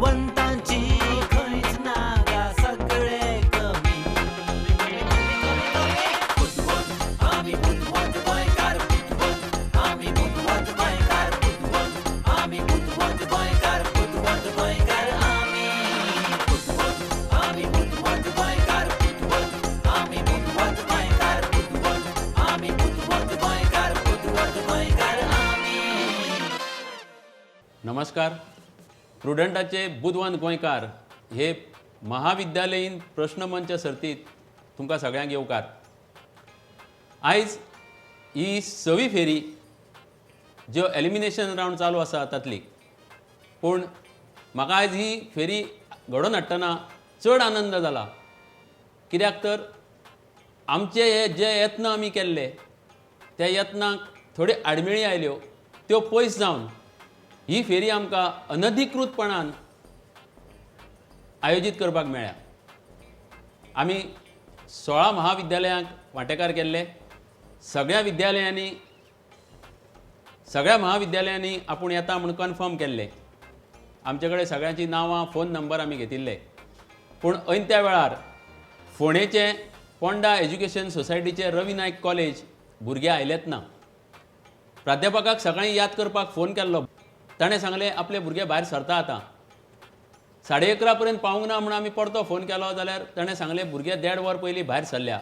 बुद्धवंतांची खंयच नागा सगळे कमी बुद्धवंत आमी बुद्धवंत गोंयकार बुद्धवंत आमी बुद्धवंत गोंयकार बुद्धवंत आमी बुद्धवंत गोंयकार बुद्धवंत गोंयकार आमी बुद्धवंत गोंयकार बुद्धवंत आमी बुद्धवंत गोंयकार बुद्धवंत आमी बुद्धवंत गोंयकार बुद्धवंत गोंयकार आमी. नमस्कार. प्रुडंटाचे बुद्धवंत गोंयकार हे महाविद्यालयीन प्रश्नमंच सर्तीत तुमकां सगळ्यांक येवकार. आयज ही 6वी फेरी ज्यो एलिमिनेशन रावंड चालू आसा तातली, पूण म्हाका आयज ही फेरी घडोवन हाडटना चड आनंद जाला. कित्याक तर आमचे हे जे यत्न आमी केल्ले त्या यत्नाक थोड्यो आडमेळी आयल्यो, त्यो पयस जावन ही फेरी आमकां अनधिकृतपणान आयोजीत करपाक मेळ्ळ्या. आमी 16 महाविद्यालयांक वांटेकार केल्ले. सगळ्या महाविद्यालयांनी आपूण येता म्हूण कन्फर्म केल्ले. आमचे कडेन सगळ्यांची नांवां, फोन नंबर आमी घेतिल्ले. पूण ऐन त्या वेळार फोंडेचे पोंडा एज्युकेशन सोसायटीचे रवी नायक कॉलेज भुरगे आयलेच ना. प्राध्यापकाक सकाळीं याद करपाक फोन केल्लो. ताणें सांगलें आपले भुरगे भायर सरता आतां. 11:30 पर्यंत पावूंक ना म्हणून आमी परतो फोन केलो जाल्यार ताणें सांगलें भुरगे 1.5 वर पयलीं भायर सरल्या.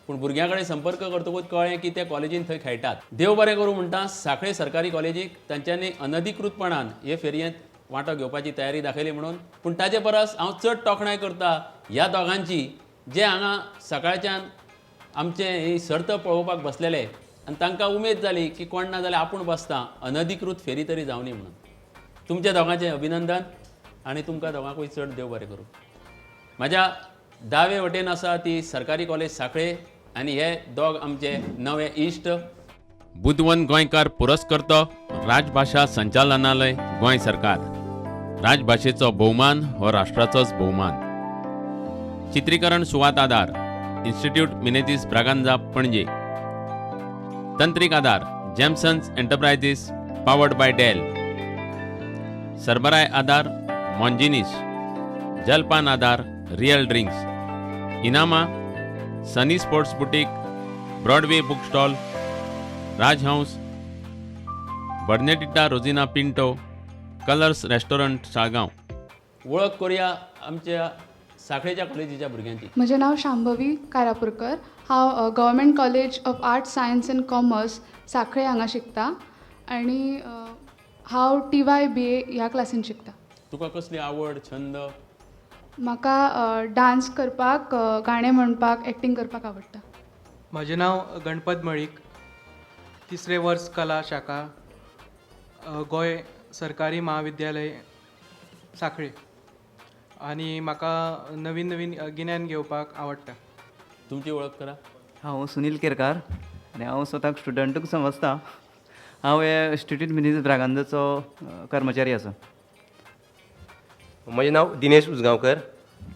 पूण भुरग्यां कडेन संपर्क करतकूच कळ्ळें की ते कॉलेजीन थंय खेळटात. देव बरें करूं म्हणटा सांखळे सरकारी कॉलेजीक तांच्यांनी अनधिकृतपणान हे फेरयेंत वांटो घेवपाची तयारी दाखयली म्हणून. पूण ताचे परस हांव चड तोखणाय करता ह्या दोगांची, जे हांगा सकाळच्यान आमचे ही सर्त पळोवपाक बसलेले आनी तांकां उमेद जाली की कोण ना जाल्यार आपूण बसता, अनधिकृत फेरी तरी जावनी म्हणून. तुमच्या दोगांचें अभिनंदन आनी तुमकां दोगांकूय चड देव बरें करूं. म्हाज्या दावे वटेन आसा ती सरकारी कॉलेज सांखळे आनी हे दोग आमचे नवे इश्ट. बुद्धवंत गोंयकार पुरस्कर्तो राजभाशा संचालनालय गोंय सरकार. राजभाशेचो भोवमान हो राष्ट्राचोच भोवमान. चित्रीकरण सुवात आदार इन्स्टिट्यूट मिनेझीस ब्रागांझा पणजे. तंत्रीक आदार Jamsons enterprises powered by Dell. सरबराय आदार मॉन्जिनीस. जलपान आदार रियल ड्रिंक्स. इनामा Sunny Sports boutique, Broadway book stall, Rajhans, Bernetita Rosina Pinto, Colors restaurant Saligao. वळख करूया आमच्या सांखळेच्या कॉलेजीच्या भुरग्यांची. म्हजें नांव शांभवी कारापुरकर. हांव government college of arts science end commerce सांखळे हांगा शिकता आनी हांव TY BA ह्या क्लासीन शिकता. तुका कसली आवड, छंद? म्हाका डान्स करपाक, गाणें म्हणपाक, एक्टींग करपाक आवडटा. म्हजें नांव गणपत मळीक. 3रे वर्स कला शाखा, गोंय सरकारी महाविद्यालय सांखळे. आनी म्हाका नवीन नवीन गिन्यान घेवपाक आवडटा. तुमची वळख करा. हांव सुनील केरकार आनी हांव स्वताक स्टुडंटूच समजता. हांव हे इन्स्टिट्यूट मिनेझीस ब्रागांझाचो कर्मचारी आसा. म्हजें नांव दिनेश उजगांवकर.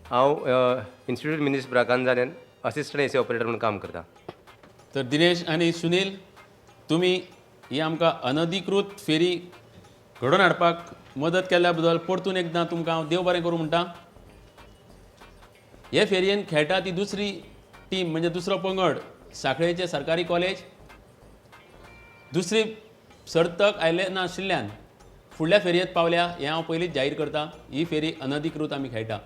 हांव इन्स्टिट्यूट मिनेझीस ब्रागांझान असिस्टंट AC ऑपरेटर म्हणून काम करता. तर दिनेश आनी सुनील, तुमी ही आमकां अनधिकृत फेरी घडोवन हाडपाक मदत केल्ल्या बद्दल परतून एकदां तुमकां हांव देव बरें करूं म्हणटा. हे फेरयेन खेळटा ती दुसरी टीम म्हणजे दुसरो पंगड सांखळेचे सरकारी कॉलेज. दुसरी सर्तक आयले नाशिल्ल्यान फुडल्या फेरयेंत पावल्या हें हांव पयलींच जाहीर करता. ही फेरी अनधिकृत आमी खेळटा.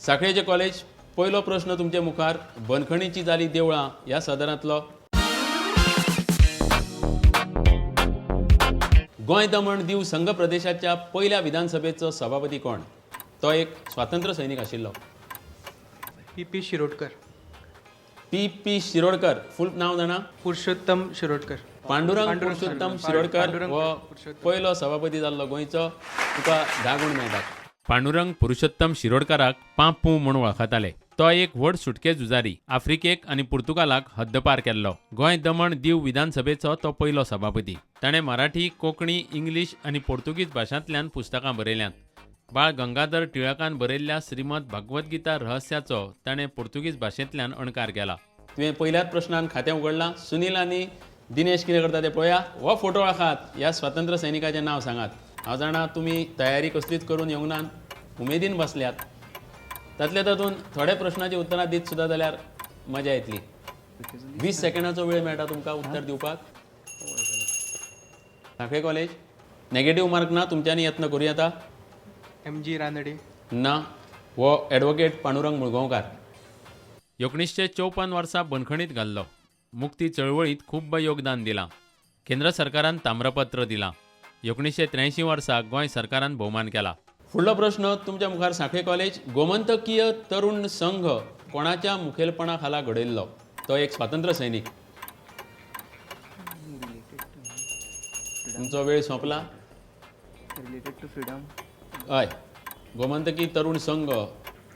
सांखळेचे कॉलेज, पयलो प्रश्न तुमचे मुखार. बंदखणीची जाली देवळां ह्या सदरांतलो. गोंय दमण दीव संघ प्रदेशाच्या पयल्या विधानसभेचो सभापती कोण? तो एक स्वातंत्र्य सैनीक आशिल्लो. PP शिरोडकर. PP शिरोडकर. फूल नांव जाणा? पुरुषोत्तम शिरोडकर. पांडुरंग पुरुषोत्तम शिरोडकर हो पयलो सभापती जाल्लो गोंयचो. तुका 10 गुण मेळटात. पांडुरंग पुरुषोत्तम शिरोडकाराक पांपू म्हूण वळखताले. तो एक व्हड सुटके झुजारी. आफ्रिकेक आनी पुर्तुगालाक हद्दपार केल्लो. गोंय दमण दीव विधानसभेचो तो पयलो सभापती. ताणें मराठी, कोंकणी, इंग्लीश आनी पोर्तुगीज भाशांतल्यान पुस्तकां बरयल्यांत. बाळ गंगाधर टिळकान बरयल्ल्या श्रीमद भगवत गीता रहस्याचो ताणें पोर्तुगीज भाशेंतल्यान अणकार केला. तुवें पयल्याच प्रश्नान खातें उगडलां. सुनील आनी दिनेश कितें करता तें पळोवया. हो फोटो वळखात. ह्या स्वातंत्र्य सैनिकाचें नांव सांगात. हांव जाणा तुमी तयारी कसलीच करून येवंक नात, उमेदीन बसल्यात. तातले तातूंत थोड्या प्रश्नाची उतरां दीत सुद्दां जाल्यार मजा येतली. 20 सेकंडाचो वेळ मेळटा तुमकां उत्तर दिवपाक. सांखळे कॉलेज. नेगेटीव मार्क ना, तुमच्यांनी यत्न करूं येता. MG रानडे. ना, हो एडवोकेट पांडुरंग मुळगांवकार. 1954 वर्सा बंदखणीत घाल्लो. मुक्ती चळवळीत खूब योगदान दिलां. केंद्र सरकारान ताम्रपत्र दिलां. 1983 वर्सा गोंय सरकारान भोवमान केला. फुडलो प्रश्न तुमच्या मुखार सांखळे कॉलेज. गोमंतकीय तरुण संघ कोणाच्या मुखेलपणा खाला घडयल्लो? तो एक स्वातंत्र्य सैनीक. तुमचो वेळ सोंपला. Related to freedom. हय, गोमंतकी तरुण संघ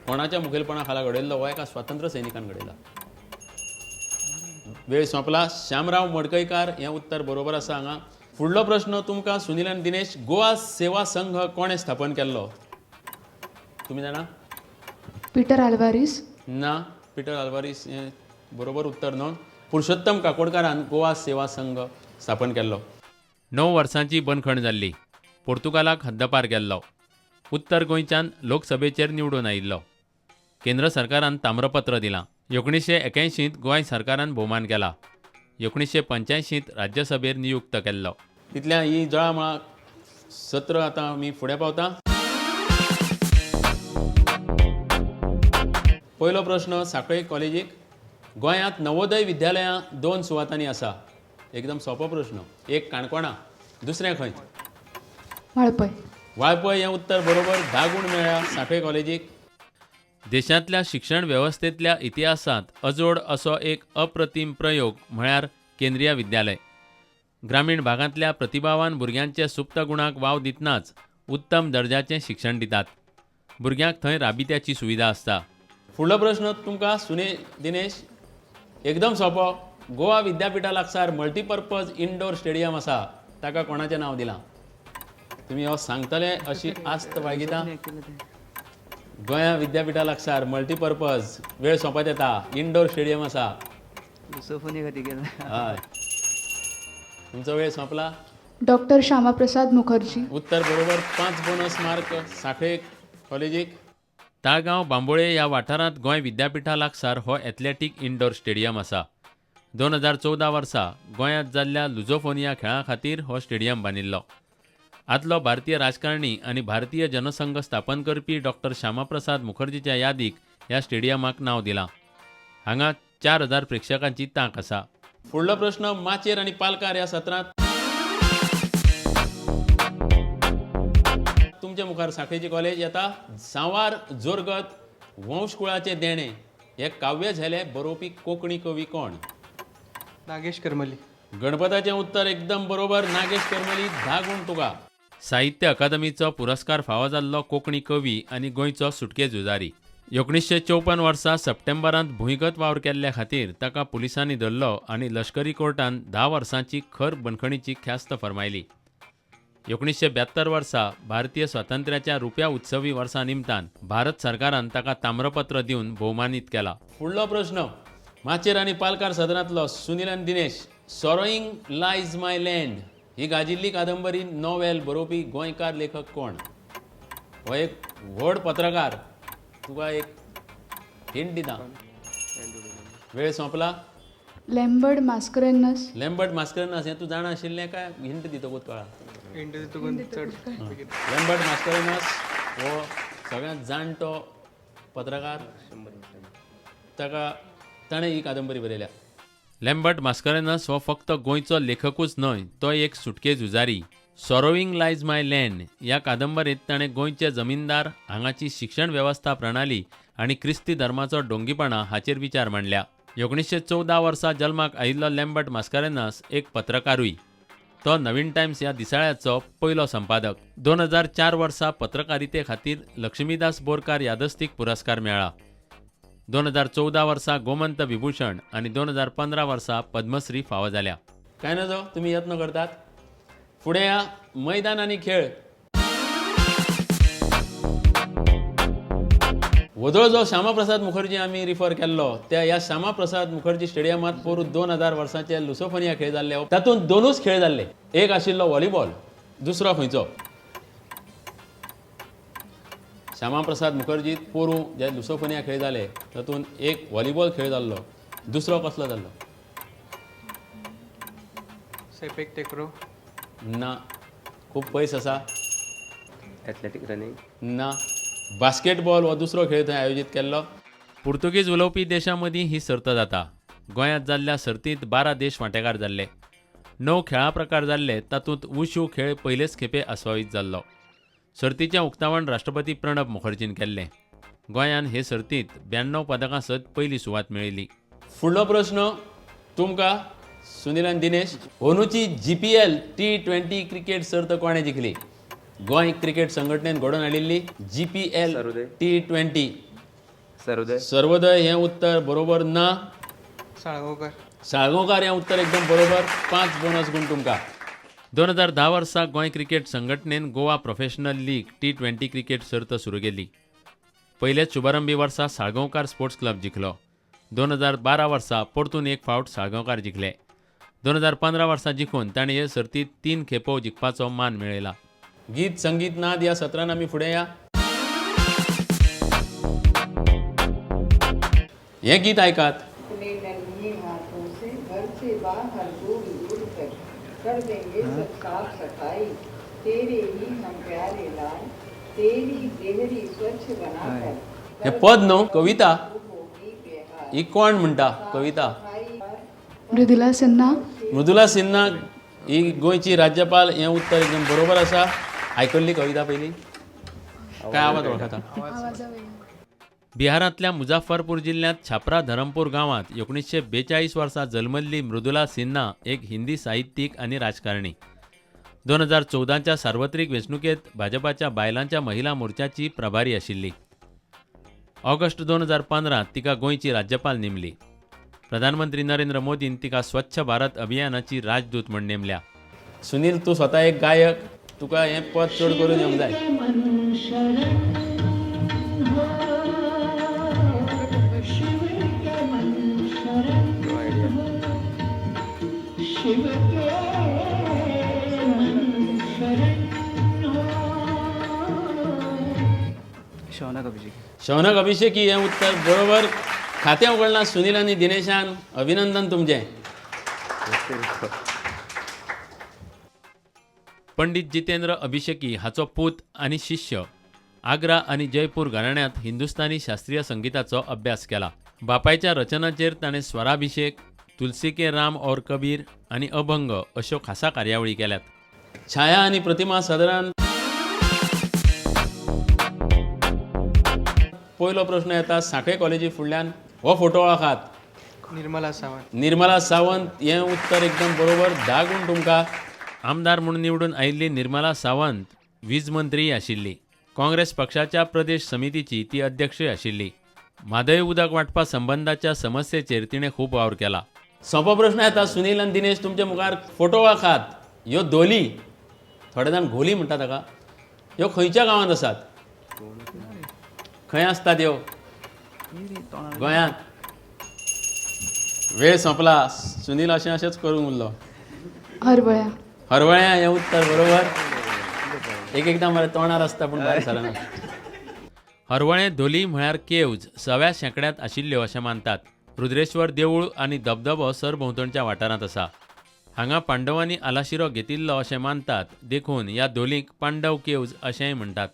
कोणाच्या मुखेलपणा खाला घडयल्लो? हो एका स्वातंत्र्य सैनिकान घडयला. वेळ सोंपला. श्यामराव मडकयकार हें उत्तर बरोबर आसा हांगा. फुडलो प्रश्न तुमकां सुनील आनी दिनेश. गोवा सेवा संघ कोणें स्थापन केल्लो? तुमी जाणा? पीटर आल्वारीस. ना, पीटर आल्वारीस हें बरोबर उत्तर न्हय. पुरुषोत्तम काकोडकारान गोवा सेवा संघ स्थापन केल्लो. 9 वर्सांची बंदखण जाल्ली. पोर्तुगालाक हद्दपार केल्लो. उत्तर गोंयच्यान लोकसभेचेर निवडून आयिल्लो. केंद्र सरकारान ताम्रपत्र दिलां. 1981 गोंय सरकारान भोवमान केला. 1985 राज्यसभेर नियुक्त केल्लो. तितल्या ही जळामळा सत्र आतां आमी फुडें पावता. पयलो प्रश्न सांखळे कॉलेजीक. गोंयांत नवोदय विद्यालयां 2 सुवातांनी आसा. एकदम सोंपो प्रश्न. एक काणकोणा, दुसरें खंय? वाळपय. वाळपय हें उत्तर बरोबर. 10 गुण मेळ्ळ्या सांखळे कॉलेजीक. देशांतल्या शिक्षण वेवस्थेंतल्या इतिहासांत अजोड असो एक अप्रतीम प्रयोग म्हळ्यार केंद्रीय विद्यालय. ग्रामीण भागांतल्या प्रतिभावान भुरग्यांचे सुप्त गुणांक वाव दितनाच उत्तम दर्जाचें शिक्षण दितात. भुरग्यांक थंय राबित्याची सुविधा आसता. फुडलो प्रश्न तुमकां सुनील दिनेश. एकदम सोंपो. गोवा विद्यापिठा लागसार मल्टीपर्पज इंडोर स्टेडियम आसा, ताका कोणाचें नांव दिलां? तुमी हो सांगतले अशी आस्त बाळगिता. गोंया विद्यापिठा लागसार मल्टीपर्पज, वेळ सोंपत येता, इंडोर स्टेडियम आसा. लुसोफोनी खातीर केला. हय, तुमचो वेळ सोंपला. डॉक्टर श्यामाप्रसाद मुखर्जी. उत्तर बरोबर. 5 बोनस मार्क सांखळे कॉलेजीक. ताळगांव बांबोळे ह्या वाठारांत गोंय विद्यापिठा लागसार हो एथलेटीक इंडोर स्टेडियम आसा. 2014 वर्सा गोंयांत जाल्ल्या लुझोफोनिया खेळां खातीर हो स्टेडियम बांदिल्लो. आदलो भारतीय राजकारणी आनी भारतीय जनसंघ स्थापन करपी डॉक्टर श्यामाप्रसाद मुखर्जीच्या यादीक ह्या स्टेडियमाक नांव दिलां. हांगा 4000 प्रेक्षकांची तांक आसा. फुडलो प्रश्न माचेर आनी पालकार ह्या सत्रांत. तुमच्या मुखार सांखळेची कॉलेज येता. सांवार जोरगत वंशकुळाचे देणे हे काव्य झेले बरोवपी कोंकणी कवी कोण? नागेश करमली. गणपताचें उत्तर एकदम बरोबर. नागेश करमली. 10 गुण तुका. साहित्य अकादमीचो पुरस्कार फावो जाल्लो कोंकणी कवी आनी गोंयचो सुटके झुजारी. 1954 वर्सा सप्टेंबरांत भुंयगत वावर केल्ल्या खातीर ताका पुलिसांनी धरलो आनी लश्करी कोर्टान 10 वर्सांची खर बंदखणीची ख्यास्त फर्मायली. 1972 वर्सा भारतीय स्वातंत्र्याच्या रुप्या उत्सवी वर्सा निमतान भारत सरकारान ताका ताम्रपत्र दिवन भोवमानीत केला. फुडलो प्रश्न माचेर आनी पालकार सदनांतलो सुनील आनी दिनेश. सॉरोईंग लायज माय लँड ही गाजिल्ली कादंबरी नॉवेल बरोवपी गोंयकार लेखक कोण? हो एक व्हड पत्रकार. तुका एक हिंट दिता. वेळ सोंपला. लॅम्बर्ट मास्करेनस. लॅम्बर्ट मास्करेनस हें तूं जाणा आशिल्लें काय हिंट दितकूच कळ्ळा? लॅम्बर्ट मास्करेनस हो सगळ्यांत जाणटो पत्रकार. ताणें ही कादंबरी बरयल्या. लॅम्बर्ट मास्करेनस हो फक्त गोंयचो लेखकूच न्हय, तो एक सुटके झुजारी. सॉरोईंग लायज माय लँड ह्या कादंबरीत ताणें गोंयचे जमीनदार, हांगाची शिक्षण वेवस्था प्रणाली आनी क्रिस्ती धर्माचो डोंगीपणा हाचेर विचार मांडल्या. 1914 वर्सा जल्माक आयिल्लो लॅम्बर्ट मास्करेनस एक पत्रकारूय. तो नवीन टायम्स ह्या दिसाळ्याचो पयलो संपादक. 2004 वर्सा पत्रकारिते खातीर लक्ष्मीदास बोरकार यादस्तीक पुरस्कार मेळ्ळा. 2014 वर्सा गोमंत विभूषण आनी 2015 वर्सा पद्मश्री फावो जाल्या. काय नजो तुमी यत्न करतात. फुडें या मैदान आनी खेळ. वदळ जो श्यामाप्रसाद मुखर्जी आमी रिफर केल्लो त्या ह्या श्यामाप्रसाद मुखर्जी स्टेडियमांत पोरूं 2000 वर्साचे लुसोफोनिया खेळ जाल्ले. तातूंत 2च खेळ जाल्ले. एक आशिल्लो व्हॉलीबॉल, दुसरो खंयचो? श्यामा प्रसाद मुखर्जीत पोरूं जे लुसोफोनिया खेळ जाले तातूंत एक व्हॉलीबॉल खेळ जाल्लो, दुसरो कसलो जाल्लो? सेपेक टेकरो. ना. खूब पयस आसा? Athletic running. ना. बास्केटबॉल हो दुसरो खेळ थंय आयोजीत केल्लो. पुर्तुगीज उलोवपी देशां मदीं ही सर्त जाता. गोंयांत जाल्ल्या सर्तींत 12 देश वांटेकार जाल्ले. 9 खेळा प्रकार जाल्ले, तातूंत वुशू खेळ पयलेच खेपे आस्पावीत जाल्लो. सर्तीचें उक्तावण राष्ट्रपती प्रणब मुखर्जीन केल्लें. गोंयान हे सर्तींत 92 पदकां सयत पयली सुवात मेळयली. फुडलो प्रस्न तुमकां सुनील आनी दिनेश. अंदूची GPL T20 क्रिकेट सर्त कोणें जिखली? गोंय क्रिकेट संघटनेन घडोवन हाडिल्ली GPL सर्वोदय. T20. सर्वोदय. सर्वोदय हें उत्तर बरोबर ना. साळगांवकर. साळगांवकार हें उत्तर एकदम बरोबर. 5 बोनस गुण तुमकां. 2010 वर्सा गोंय क्रिकेट संघटनेन Goa professional league T20 cricket सर्त सुरू केली. पयलेच शुभारंभी वर्सा साळगांवकार स्पोर्ट्स क्लब जिखलो. 2012 वर्सा परतून एक फावट साळगांवकार जिखले. 2015 वर्सा जिखून ताणें हे सर्तींत 3 खेपो जिखपाचो मान मेळयला. गीत संगीत नाद ह्या सत्रान आमी फुडें या. हें गीत आयकात. अपने नन्हे हाथों से घर से बाहर दूर दूर तक कर देंगे सब साफ सफाई तेरे ही हम प्यारे लाल तेरी देहरी स्वच्छ बनाकर हें पद न्हू, कविता. होगी बेहाल ही कोण म्हणटा कविता? मृदुला सिन्हा. मृदुला सिन्हा ही गोंयची राज्यपाल. हें उत्तर एकदम बरोबर आसा. आयकल्ली कविता पयली? काय आवाज वळखता? बिहारांतल्या मुझाफरपूर जिल्ल्यांत छापरा धरमपूर गांवांत 1942 वर्सा जल्मल्ली मृदुला सिन्हा एक हिंदी साहित्यीक आनी राजकारणी. 2014च्या सार्वत्रिक वेंचणुकेंत भाजपाच्या बायलांच्या महिला मोर्चाची प्रभारी आशिल्ली. ऑगस्ट 2015 तिका गोंयची राज्यपाल नेमली. प्रधानमंत्री नरेंद्र मोदीन तिका स्वच्छ भारत अभियानाची राजदूत म्हूण नेमल्या. सुनील, तूं स्वता एक गायक, तुका हें पद चड करून येवंक जाय. No idea. शौनक अभिषेक. शौनक अभिषेकी हें उत्तर बरोबर. खातें उगडलां सुनील आनी दिनेशान. अभिनंदन तुमचें. पंडित जितेंद्र अभिषेकी हाचो पूत आनी शिष्य आग्रा आनी जयपूर घराण्यांत हिंदुस्थानी शास्त्रीय संगीताचो अभ्यास केला. बापायच्या रचनांचेर ताणें स्वराभिषेक, तुलसी के राम और कबीर आनी अभंग अश्यो खासा कार्यावळी केल्यात. छाया आनी प्रतिमा सादरान. पयलो प्रश्न येता सांखळे कॉलेजी फुडल्यान. हो फोटो वळखात? निर्मला सावंत. निर्मला सावंत हें उत्तर एकदम बरोबर. 10 गुण तुमकां. आमदार म्हणून निवडून आयिल्ली निर्मला सावंत वीज मंत्री आशिल्ली. काँग्रेस पक्षाच्या प्रदेश समितीची ती अध्यक्षय आशिल्ली. म्हादय उदक वांटपा संबंधाच्या समस्येचेर तिणें खूब वावर केला. सोंपो प्रश्न येता सुनील आनी दिनेश तुमचे मुखार. फोटो वळखात? ह्यो धोली, थोडे जाण घोली म्हणटा ताका. ह्यो खंयच्या गांवांत आसात? खंय आसतात ह्यो? गोंयांत. वेळ सोंपला. सुनील अशेंच करून उरलो. हरवळ्या. हरवळ्या हें उत्तर बरोबर. एकदां मरे तोंडार आसता पूण भायर सरना. हरवळें धोली म्हळ्यार केव्ज 6व्या शेंकड्यांत आशिल्ल्यो अशें मानतात. रुद्रेश्वर देवूळ आनी धबधबो सरभोंवतणच्या वाठारांत आसा. हांगा पांडवांनी आलाशिरो घेतिल्लो अशें मानतात. देखून ह्या धोलीक पांडव केव्ज अशेंय म्हणटात.